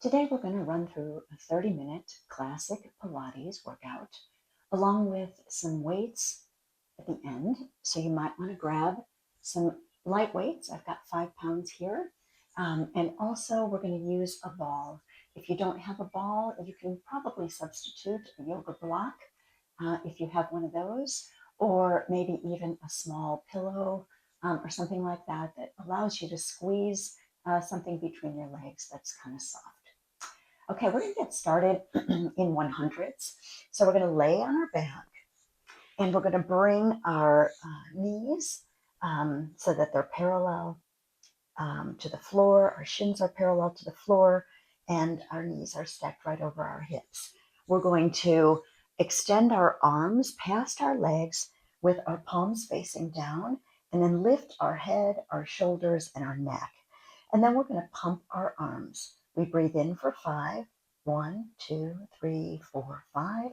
Today we're going to run through a 30-minute classic Pilates workout along with some weights at the end. So you might want to grab some light weights. I've got 5 pounds here. And also we're going to use a ball. If you don't have a ball, you can probably substitute a yoga block if you have one of those, or maybe even a small pillow or something like that that allows you to squeeze something between your legs that's kind of soft. Okay, we're going to get started in 100s. So we're going to lay on our back and we're going to bring our knees so that they're parallel to the floor. Our shins are parallel to the floor and our knees are stacked right over our hips. We're going to extend our arms past our legs with our palms facing down and then lift our head, our shoulders, and our neck. And then we're going to pump our arms. We breathe in for 5, 1, 2, 3, 4, 5,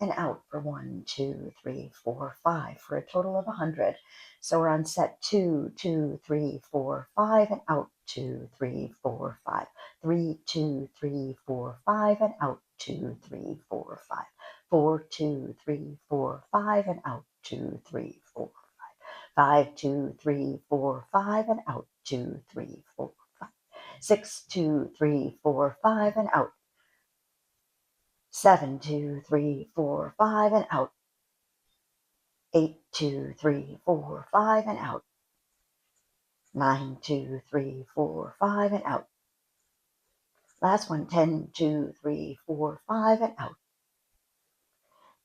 and out for 1, 2, 3, 4, 5 for a total of 100. So we're on set 2, 2, 3, 4, 5, and out 2, 3, 4, 5. 3, 2, 3, 4, 5, and out 2, 3, 4, 5. 4, 2, 3, 4, 5, and out 2, 3, 4, 5. 5, 2, 3, 4, 5, and out 2, 3, 4, 5. 6, 2, 3, 4, 5, and out. 7, 2, 3, 4, 5, and out. 8, 2, 3, 4, 5, and out. 9, 2, 3, 4, 5, and out. Last one, 10, 2, 3, 4, 5, and out.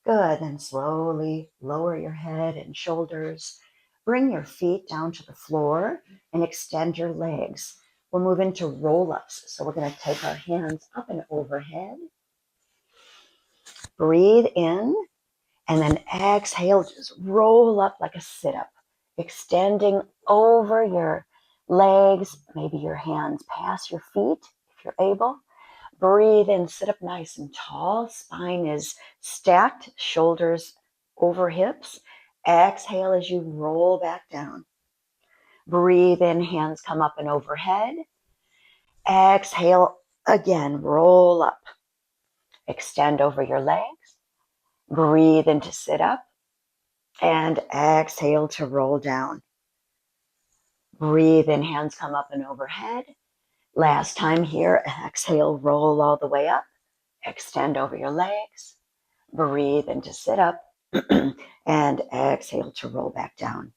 Good. Then slowly lower your head and shoulders. Bring your feet down to the floor and extend your legs. We'll move into roll-ups. So we're going to take our hands up and overhead. Breathe in and then exhale. Just roll up like a sit-up, extending over your legs, maybe your hands past your feet if you're able. Breathe in, sit up nice and tall. Spine is stacked, shoulders over hips. Exhale as you roll back down. Breathe in, hands come up and overhead. Exhale again, roll up. Extend over your legs. Breathe in to sit up. And exhale to roll down. Breathe in, hands come up and overhead. Last time here, exhale, roll all the way up. Extend over your legs. Breathe in to sit up. And exhale to roll back down.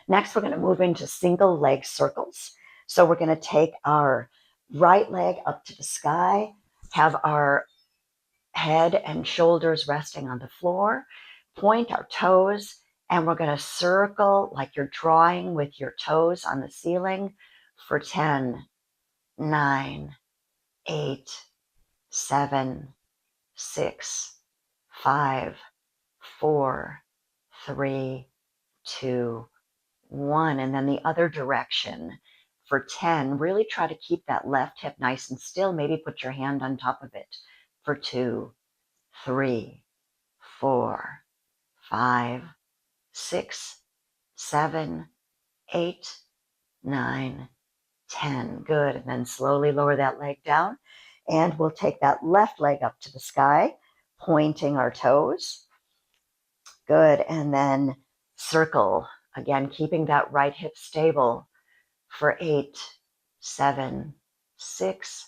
Next, we're going to move into single leg circles. So we're going to take our right leg up to the sky, have our head and shoulders resting on the floor, point our toes, and we're going to circle like you're drawing with your toes on the ceiling for 10, 9, 8, 7, 6, 5, 4, 3, 2, 1. And then the other direction for 10. Really try to keep that left hip nice and still. Maybe put your hand on top of it for 2, 3, 4, 5, 6, 7, 8, 9, 10. Good. And then slowly lower that leg down. And we'll take that left leg up to the sky, pointing our toes. Good. And then circle. Again, keeping that right hip stable for 8, 7, 6,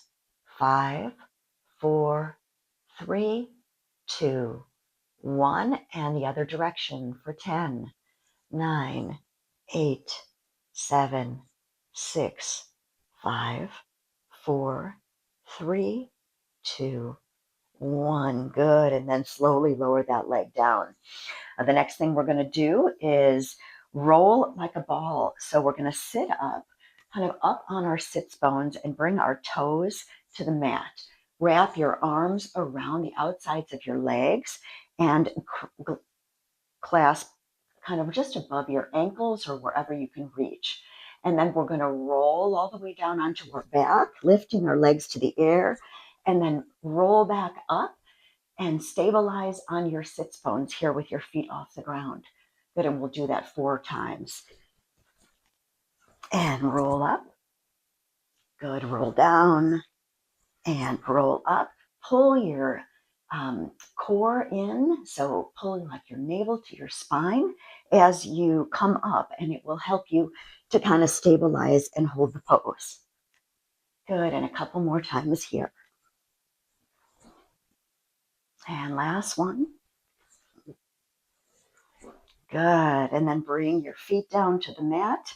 5, 4, 3, 2, 1. And the other direction for 10, 9, 8, 7, 6, 5, 4, 3, 2, 1. Good. And then slowly lower that leg down. The next thing we're going to do is roll like a ball. So we're going to sit up, kind of up on our sits bones and bring our toes to the mat. Wrap your arms around the outsides of your legs and clasp kind of just above your ankles or wherever you can reach. And then we're going to roll all the way down onto our back, lifting our legs to the air, and then roll back up and stabilize on your sits bones here with your feet off the ground. Good, and we'll do that 4 times. And roll up. Good, roll down and roll up. Pull your core in, so pulling like your navel to your spine as you come up, and it will help you to kind of stabilize and hold the pose. Good, and a couple more times here. And last one. Good, and then bring your feet down to the mat.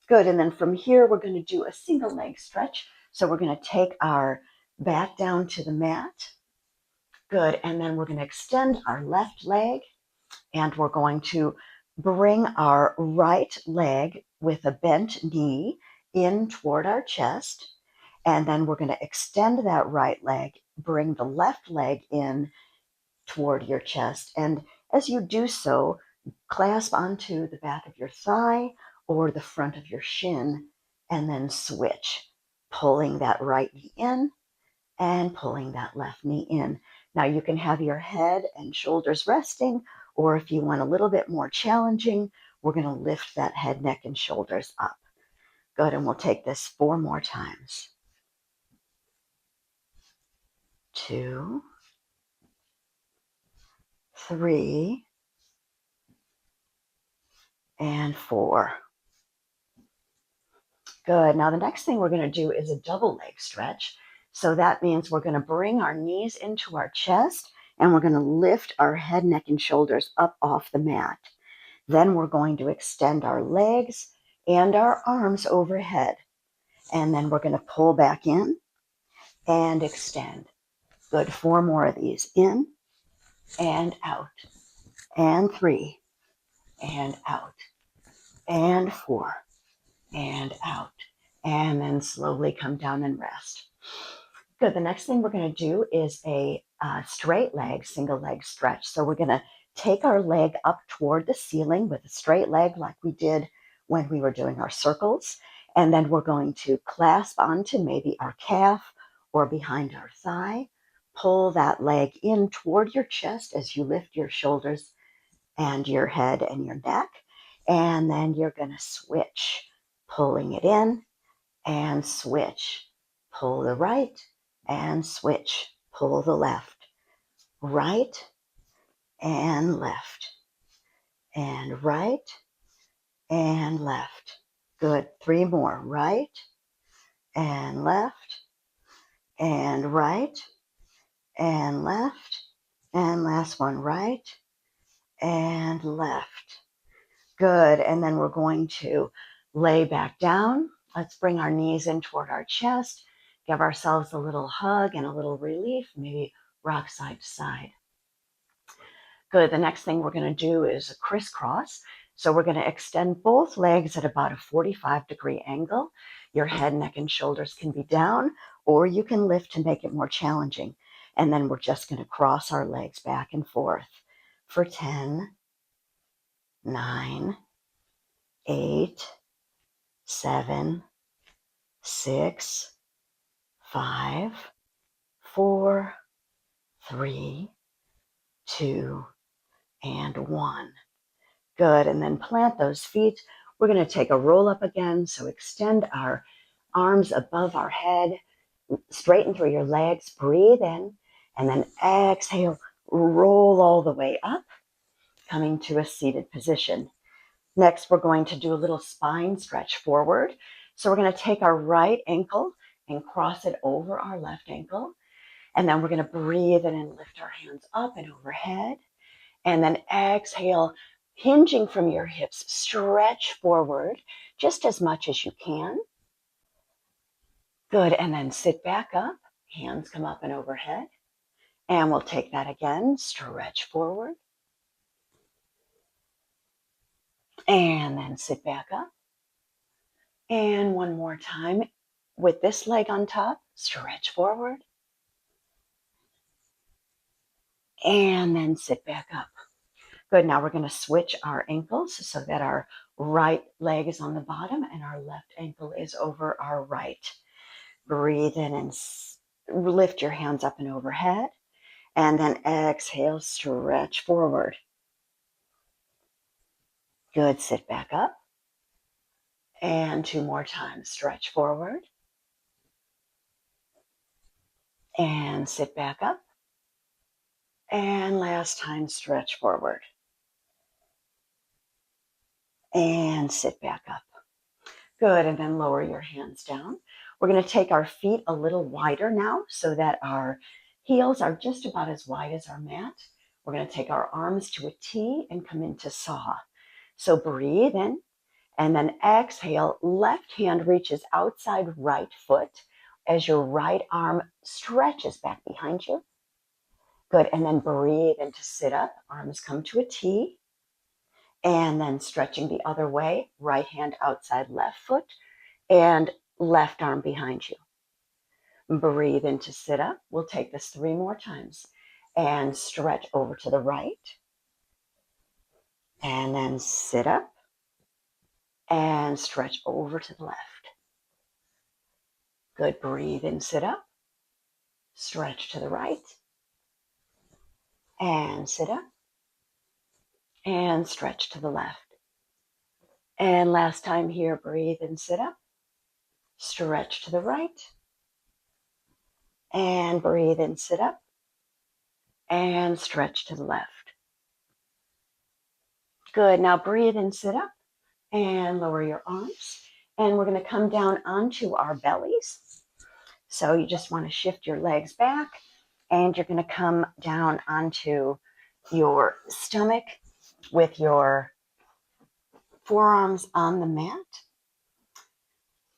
Good, and then from here, we're going to do a single leg stretch. So we're going to take our back down to the mat. Good, and then we're going to extend our left leg, and we're going to bring our right leg with a bent knee in toward our chest. And then we're going to extend that right leg, bring the left leg in toward your chest. And as you do so, clasp onto the back of your thigh or the front of your shin, and then switch, pulling that right knee in and pulling that left knee in. Now you can have your head and shoulders resting, or if you want a little bit more challenging, we're going to lift that head, neck, and shoulders up. Good, and we'll take this 4 more times. 2, 3, and 4. Good. Now the next thing we're going to do is a double leg stretch. So that means we're going to bring our knees into our chest, and we're going to lift our head, neck, and shoulders up off the mat. Then we're going to extend our legs and our arms overhead. And then we're going to pull back in and extend. Good. 4 more of these. In and out. And 3 and out. And 4 and out. And then slowly come down and rest. Good. The next thing we're going to do is a straight leg, single leg stretch. So we're going to take our leg up toward the ceiling with a straight leg like we did when we were doing our circles. And then we're going to clasp onto maybe our calf or behind our thigh. Pull that leg in toward your chest as you lift your shoulders and your head and your neck. And then you're going to switch, pulling it in and switch. Pull the right and switch. Pull the left. Right and left. And right and left. Good. 3 more. Right and left and right and left. And last one. Right and left. Good. And then we're going to lay back down. Let's bring our knees in toward our chest. Give ourselves a little hug and a little relief. Maybe rock side to side. Good. The next thing we're going to do is a crisscross. So we're going to extend both legs at about a 45-degree angle. Your head, neck, and shoulders can be down, or you can lift to make it more challenging. And then we're just going to cross our legs back and forth for 10, 9, 8, 7, 6, 5, 4, 3, 2, and 1. Good. And then plant those feet. We're going to take a roll up again. So extend our arms above our head, straighten through your legs, breathe in, and then exhale, roll all the way up, coming to a seated position. Next, we're going to do a little spine stretch forward. So we're going to take our right ankle and cross it over our left ankle. And then we're going to breathe in and lift our hands up and overhead. And then exhale, hinging from your hips, stretch forward just as much as you can. Good. And then sit back up, hands come up and overhead. And we'll take that again, stretch forward. And then sit back up. And one more time with this leg on top, stretch forward. And then sit back up. Good. Now we're going to switch our ankles so that our right leg is on the bottom and our left ankle is over our right. Breathe in and lift your hands up and overhead. And then exhale, stretch forward. Good, sit back up. And 2 more times, stretch forward. And sit back up. And last time, stretch forward. And sit back up. Good, and then lower your hands down. We're going to take our feet a little wider now so that our heels are just about as wide as our mat. We're going to take our arms to a T and come into saw. So breathe in and then exhale. Left hand reaches outside right foot as your right arm stretches back behind you. Good, and then breathe into sit up. Arms come to a T. And then stretching the other way, right hand outside left foot and left arm behind you. Breathe into sit up. We'll take this 3 more times and stretch over to the right. And then sit up and stretch over to the left. Good. Breathe in, sit up, stretch to the right and sit up and stretch to the left. And last time here, breathe and sit up, stretch to the right and breathe and sit up and stretch to the left. Good. Now breathe and sit up and lower your arms. And we're going to come down onto our bellies. So you just want to shift your legs back and you're going to come down onto your stomach with your forearms on the mat.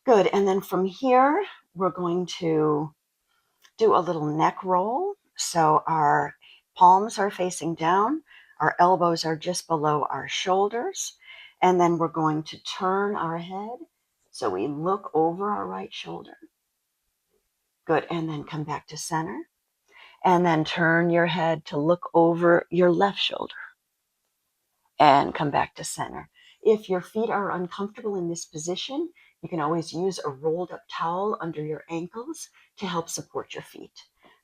Good. And then from here, we're going to do a little neck roll. So our palms are facing down. Our elbows are just below our shoulders. And then we're going to turn our head so we look over our right shoulder. Good. And then come back to center. And then turn your head to look over your left shoulder. And come back to center. If your feet are uncomfortable in this position, you can always use a rolled up towel under your ankles to help support your feet.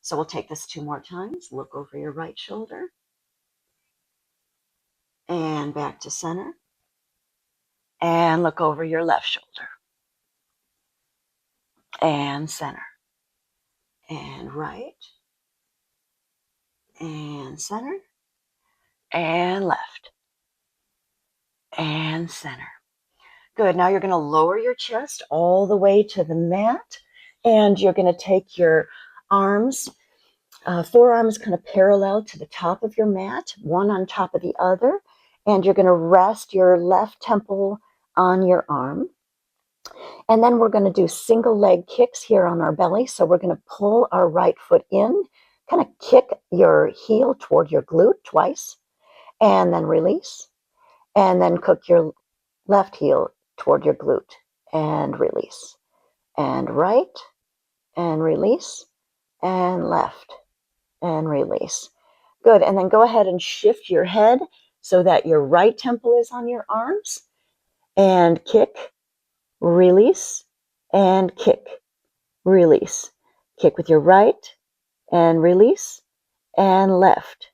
So we'll take this 2 more times. Look over your right shoulder. And back to center. And look over your left shoulder. And center. And right. And center. And left. And center. Good. Now you're going to lower your chest all the way to the mat. And you're going to take your arms, forearms kind of parallel to the top of your mat, one on top of the other. And you're going to rest your left temple on your arm. And then we're going to do single leg kicks here on our belly. So we're going to pull our right foot in, kind of kick your heel toward your glute twice, and then release. And then cook your left heel toward your glute and release. And right and release and left and release. Good. And then go ahead and shift your head so that your right temple is on your arms and kick, release, and kick, release. Kick with your right and release and left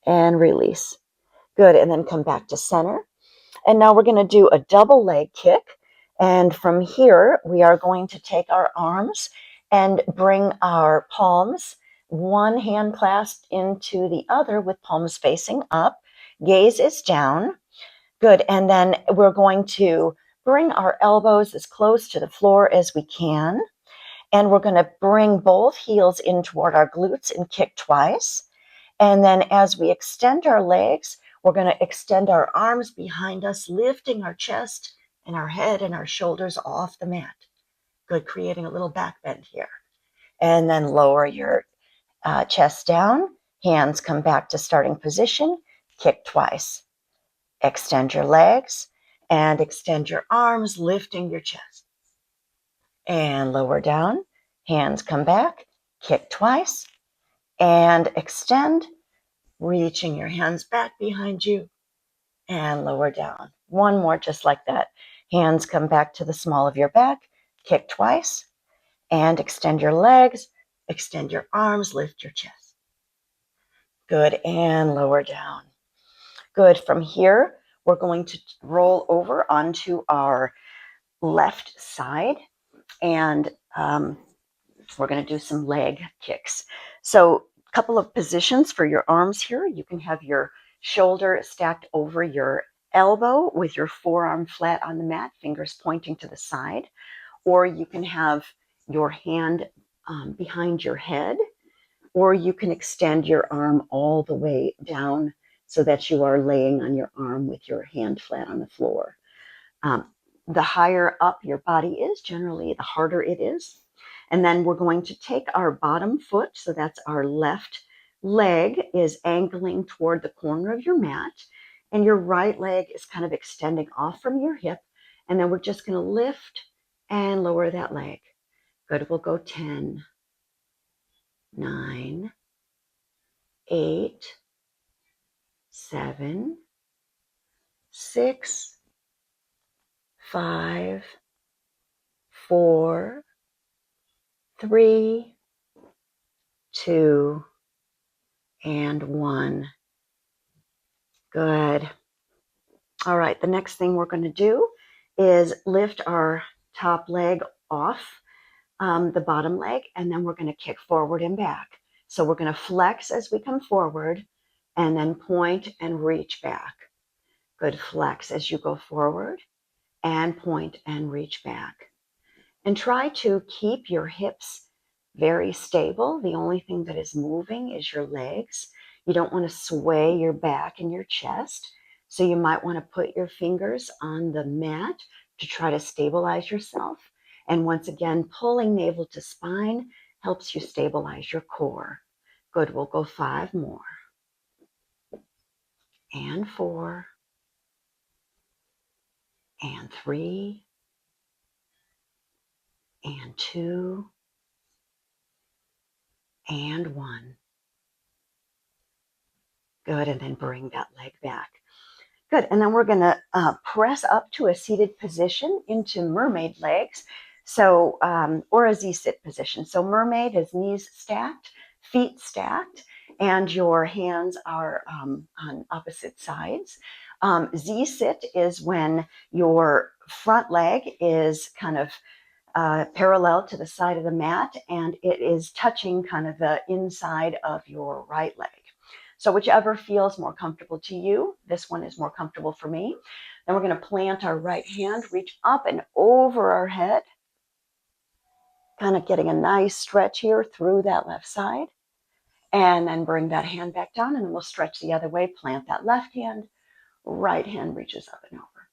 and release. Good. And then come back to center. And now we're going to do a double leg kick. And from here, we are going to take our arms and bring our palms, one hand clasped into the other with palms facing up. Gaze is down. Good. And then we're going to bring our elbows as close to the floor as we can. And we're going to bring both heels in toward our glutes and kick twice. And then as we extend our legs, we're going to extend our arms behind us, lifting our chest and our head and our shoulders off the mat. Good, creating a little back bend here. And then lower your chest down. Hands come back to starting position. Kick twice. Extend your legs and extend your arms, lifting your chest. And lower down. Hands come back. Kick twice. And extend. Reaching your hands back behind you and lower down. One more just like that. Hands come back to the small of your back. Kick twice and extend your legs. Extend your arms. Lift your chest. Good. And lower down. Good. From here, we're going to roll over onto our left side. And we're going to do some leg kicks. So a couple of positions for your arms here. You can have your shoulder stacked over your elbow with your forearm flat on the mat, fingers pointing to the side. Or you can have your hand behind your head, or you can extend your arm all the way down so that you are laying on your arm with your hand flat on the floor. The higher up your body is, generally, the harder it is. And then we're going to take our bottom foot, so that's our left leg is angling toward the corner of your mat, and your right leg is kind of extending off from your hip. And then we're just going to lift and lower that leg. Good. We'll go 10, 9, 8, 7, 6, 5, 4, 3, 2, and 1. Good. All right, the next thing we're going to do is lift our top leg off the bottom leg, and then we're going to kick forward and back. So we're going to flex as we come forward, and then point and reach back. Good. Flex as you go forward, and point and reach back. And try to keep your hips very stable. The only thing that is moving is your legs. You don't want to sway your back and your chest. So you might want to put your fingers on the mat to try to stabilize yourself. And once again, pulling navel to spine helps you stabilize your core. Good. We'll go 5 more. And 4. And 3. And 2. And 1. Good. And then bring that leg back. Good. And then we're going to press up to a seated position into mermaid legs. So, or a Z-sit position. So mermaid is knees stacked, feet stacked, and your hands are on opposite sides. Z-sit is when your front leg is kind of parallel to the side of the mat, and it is touching kind of the inside of your right leg. So whichever feels more comfortable to you. This one is more comfortable for me. Then we're going to plant our right hand, reach up and over our head, kind of getting a nice stretch here through that left side. And then bring that hand back down, and then we'll stretch the other way. Plant that left hand, right hand reaches up and over.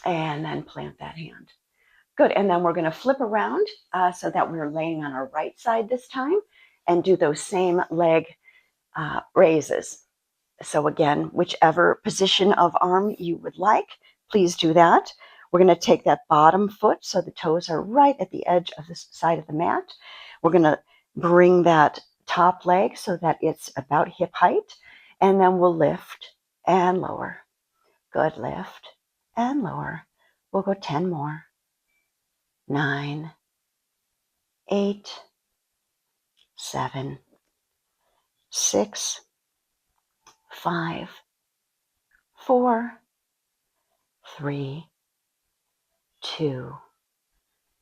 And then plant that hand. Good. And then we're going to flip around so that we're laying on our right side this time, and do those same leg raises. So again, whichever position of arm you would like, please do that. We're going to take that bottom foot so the toes are right at the edge of the side of the mat. We're going to bring that top leg so that it's about hip height, and then we'll lift and lower. Good. Lift and lower. We'll go 10 more. 9, 8, 7, 6, 5, 4, 3, 2,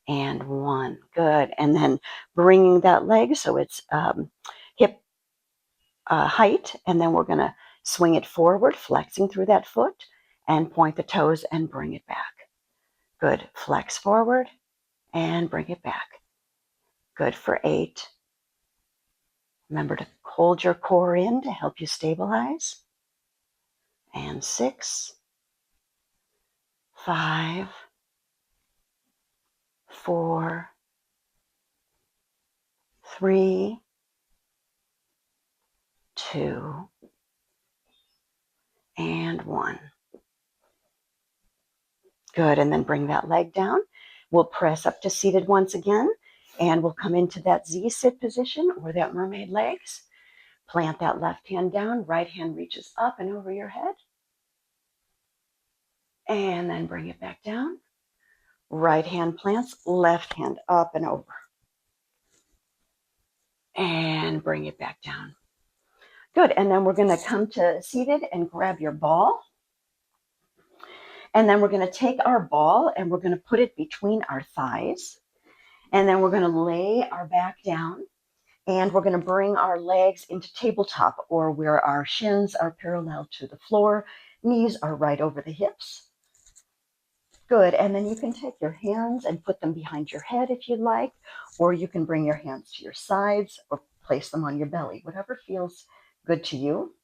and 1. Good. And then bringing that leg so it's hip height, and then we're going to swing it forward, flexing through that foot, and point the toes and bring it back. Good. Flex forward and bring it back. Good for 8. Remember to hold your core in to help you stabilize. And 6, 5, 4, 3, 2, and 1. Good. And then bring that leg down. We'll press up to seated once again, and we'll come into that Z-sit position or that mermaid legs. Plant that left hand down. Right hand reaches up and over your head. And then bring it back down. Right hand plants, left hand up and over. And bring it back down. Good. And then we're going to come to seated and grab your ball. And then we're going to take our ball and we're going to put it between our thighs. And then we're going to lay our back down. And we're going to bring our legs into tabletop, or where our shins are parallel to the floor. Knees are right over the hips. Good. And then you can take your hands and put them behind your head if you'd like, or you can bring your hands to your sides or place them on your belly, whatever feels good to you.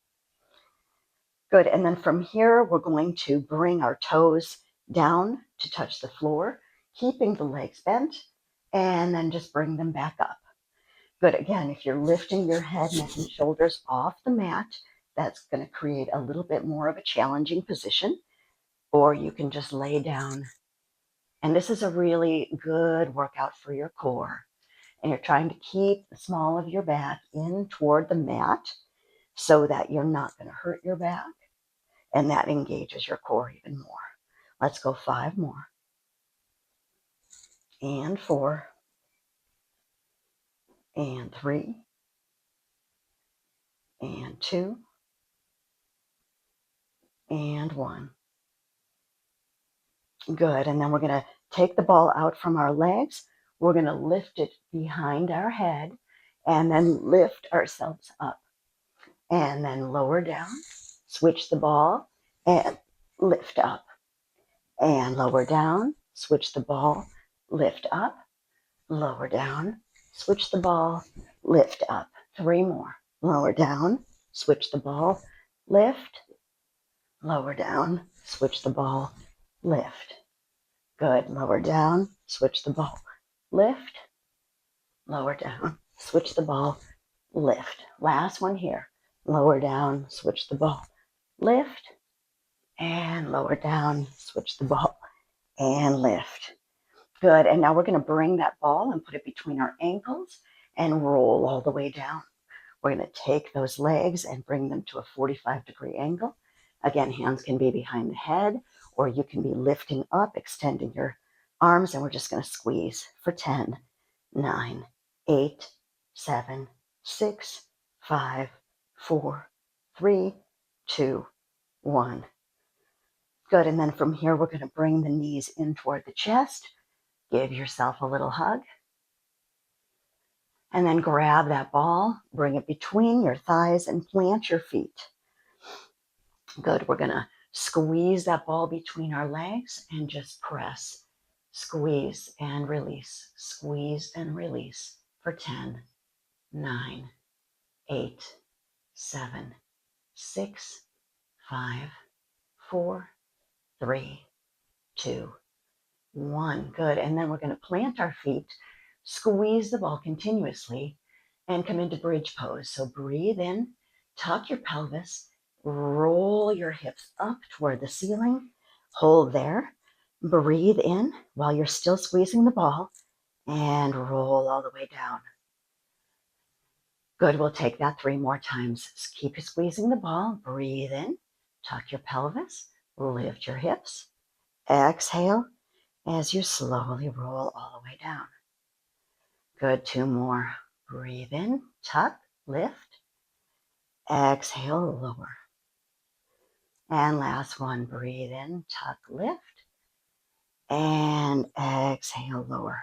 Good. And then from here, we're going to bring our toes down to touch the floor, keeping the legs bent, and then just bring them back up. Good. Again, if you're lifting your head, neck, and shoulders off the mat, that's going to create a little bit more of a challenging position, or you can just lay down. And this is a really good workout for your core. And you're trying to keep the small of your back in toward the mat so that you're not going to hurt your back. And that engages your core even more. Let's go 5 more. And 4. And 3. And 2. And 1. Good. And then we're going to take the ball out from our legs. We're going to lift it behind our head and then lift ourselves up. And then lower down. Switch the ball and lift up. And lower down. Switch the ball. Lift up. Lower down. Switch the ball. Lift up. 3 more. Lower down. Switch the ball. Lift. Lower down. Switch the ball. Lift. Good. Lower down, switch the ball, lift, lower down, switch the ball, lift. Last one here. Lower down, switch the ball, lift, and lower down, switch the ball, and lift. Good. And now we're going to bring that ball and put it between our ankles and roll all the way down. We're going to take those legs and bring them to a 45-degree angle. Again, hands can be behind the head, or you can be lifting up, extending your arms, and we're just going to squeeze for 10, 9, 8, 7, 6, 5, 4, 3, 2, 1. Good. And then from here, we're going to bring the knees in toward the chest. Give yourself a little hug. And then grab that ball, bring it between your thighs, and plant your feet. Good. We're going to squeeze that ball between our legs and just press. Squeeze and release. Squeeze and release for 10, 9, 8, 7, 6, 5, 4, 3, 2, 1. Good. And then we're going to plant our feet, squeeze the ball continuously, and come into bridge pose. So breathe in, tuck your pelvis, roll your hips up toward the ceiling, hold there, breathe in while you're still squeezing the ball, and roll all the way down. Good. We'll take that 3 more times. Keep squeezing the ball, breathe in, tuck your pelvis, lift your hips, exhale as you slowly roll all the way down. Good. 2 more. Breathe in, tuck, lift, exhale, lower. And last one. Breathe in, tuck, lift, and exhale, lower.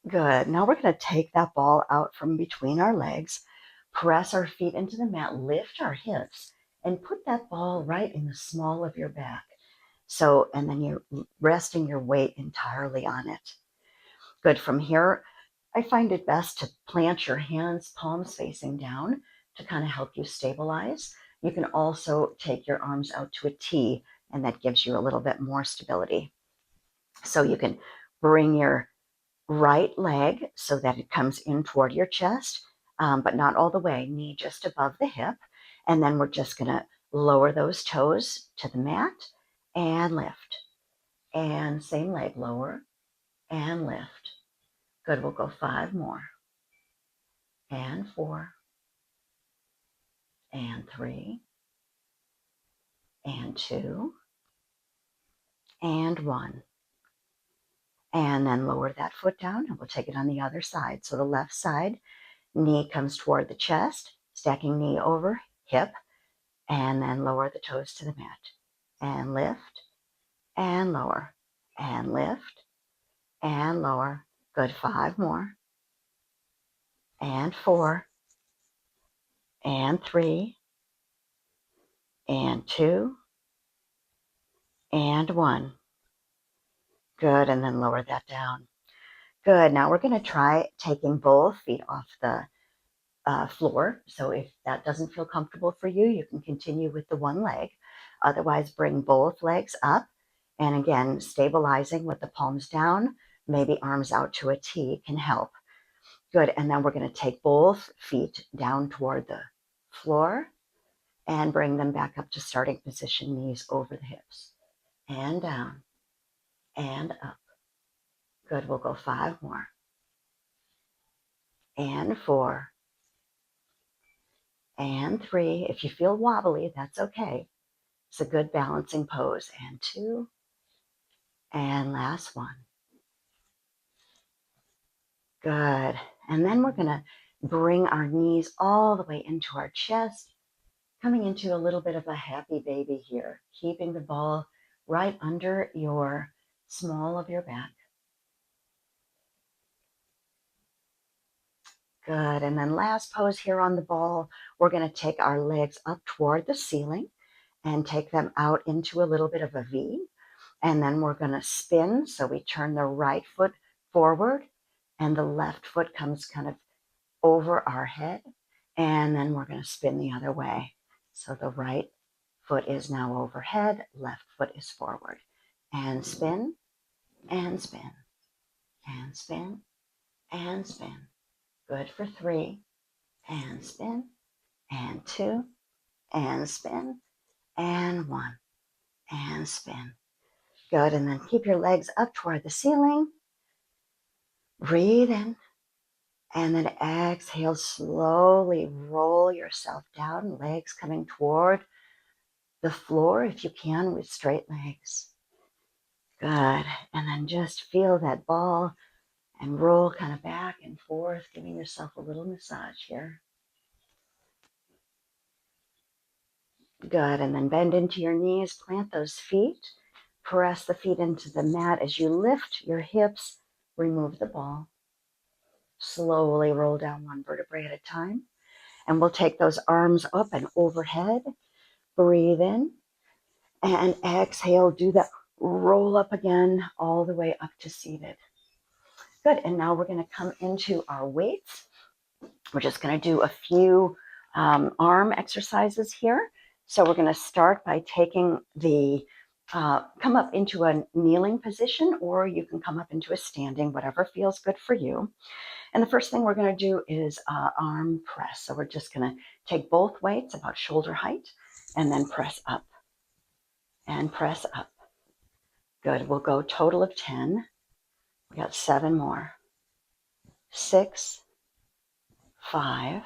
Good. Now we're going to take that ball out from between our legs, press our feet into the mat, lift our hips, and put that ball right in the small of your back. So, and then you're resting your weight entirely on it. Good. From here, I find it best to plant your hands, palms facing down, to kind of help you stabilize. You can also take your arms out to a T, and that gives you a little bit more stability. So you can bring your right leg so that it comes in toward your chest, but not all the way, knee just above the hip. And then we're just going to lower those toes to the mat and lift. And same leg, lower and lift. Good. We'll go 5 more. And 4. And 3. and 2, and 1. And then lower that foot down, and we'll take it on the other side. So the left side, knee comes toward the chest, stacking knee over hip, and then lower the toes to the mat. And lift, and lower, and lift, and lower. Good, 5 more. And 4, and 3, and 2, and 1. Good, and then lower that down. Good, now we're gonna try taking both feet off the floor. So if that doesn't feel comfortable for you, you can continue with the one leg. Otherwise, bring both legs up. And again, stabilizing with the palms down, maybe arms out to a T can help. Good, and then we're gonna take both feet down toward the floor and bring them back up to starting position, knees over the hips. And down, and up. Good, we'll go 5 more. And 4, and 3. If you feel wobbly, that's okay. It's a good balancing pose. And 2, and last 1. Good. And then we're gonna bring our knees all the way into our chest, coming into a little bit of a happy baby here, keeping the ball right under your small of your back. Good, and then last pose here on the ball, we're gonna take our legs up toward the ceiling and take them out into a little bit of a V. And then we're gonna spin. So we turn the right foot forward and the left foot comes kind of over our head. And then we're gonna spin the other way. So the right foot is now overhead, left foot is forward. And spin, and spin, and spin, and spin. Good for 3, and spin, and 2, and spin, and 1, and spin. Good, and then keep your legs up toward the ceiling. Breathe in, and then exhale, slowly roll yourself down, legs coming toward the floor if you can with straight legs. Good, and then just feel that ball and roll kind of back and forth, giving yourself a little massage here. Good, and then bend into your knees, plant those feet, press the feet into the mat as you lift your hips, remove the ball. Slowly roll down one vertebrae at a time. And we'll take those arms up and overhead. Breathe in and exhale. Do that roll up again all the way up to seated. Good. And now we're going to come into our weights. We're just going to do a few arm exercises here. So we're going to start by taking the come up into a kneeling position, or you can come up into a standing, whatever feels good for you. And the first thing we're going to do is arm press. So we're just going to take both weights about shoulder height and then press up and press up. Good. We'll go total of 10. We got 7 more. 6, 5,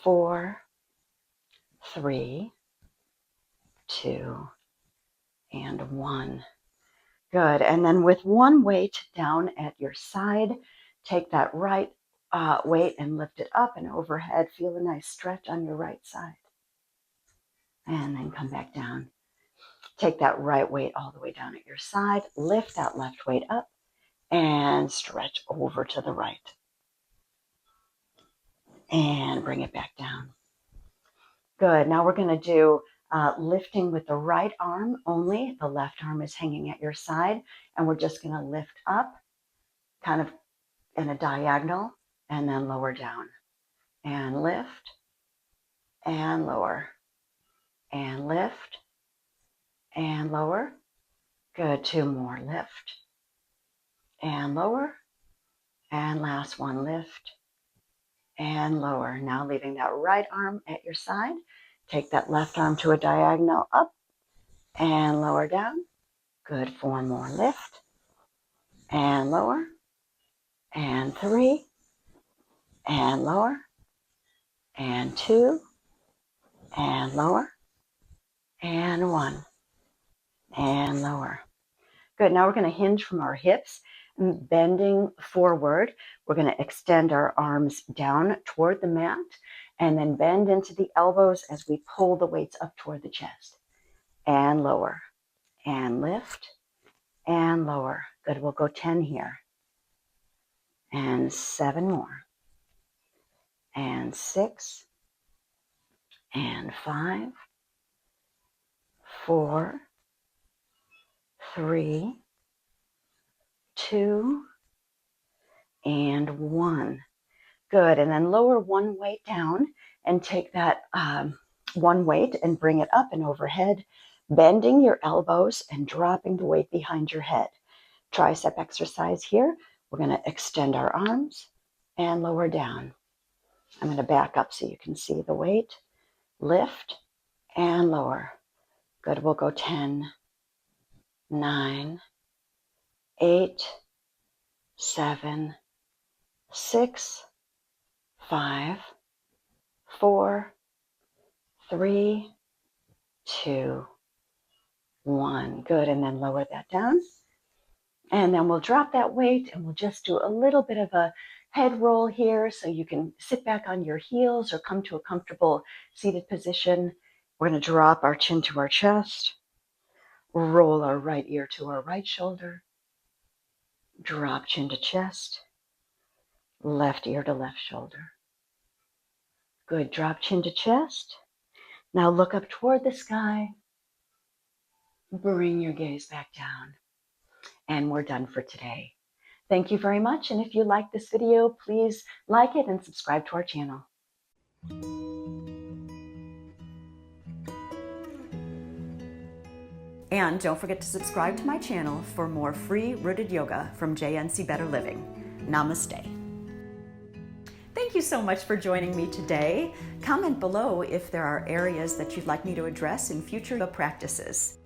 4, 3, 2, and 1. Good. And then with one weight down at your side, take that right weight and lift it up and overhead. Feel a nice stretch on your right side. And then come back down. Take that right weight all the way down at your side. Lift that left weight up and stretch over to the right. And bring it back down. Good. Now we're going to do lifting with the right arm only. The left arm is hanging at your side. And we're just going to lift up kind of in a diagonal and then lower down. And lift and lower. And lift and lower. Good. 2 more. Lift and lower. And last one. Lift and lower. Now leaving that right arm at your side. Take that left arm to a diagonal up and lower down. Good. 4 more. Lift and lower. And 3 and lower. And 2 and lower. and 1, and lower. Good. Now we're going to hinge from our hips, bending forward. We're going to extend our arms down toward the mat and then bend into the elbows as we pull the weights up toward the chest. And lower, and lift, and lower. Good. We'll go 10 here. And 7 more. And 6, and 5, 4, 3, 2, and 1. Good. And then lower one weight down and take that one weight and bring it up and overhead, bending your elbows and dropping the weight behind your head. Tricep exercise here. We're going to extend our arms and lower down. I'm going to back up so you can see the weight. Lift and lower. Good. We'll go 10, 9, 8, 7, 6, 5, 4, 3, 2, 1. Good. And then lower that down. And then we'll drop that weight and we'll just do a little bit of a head roll here so you can sit back on your heels or come to a comfortable seated position. We're going to drop our chin to our chest, roll our right ear to our right shoulder, drop chin to chest, left ear to left shoulder. Good. Drop chin to chest. Now look up toward the sky. Bring your gaze back down. And we're done for today. Thank you very much. And if you like this video, please like it and subscribe to our channel. And don't forget to subscribe to my channel for more free rooted yoga from JNC Better Living. Namaste. Thank you so much for joining me today. Comment below if there are areas that you'd like me to address in future yoga practices.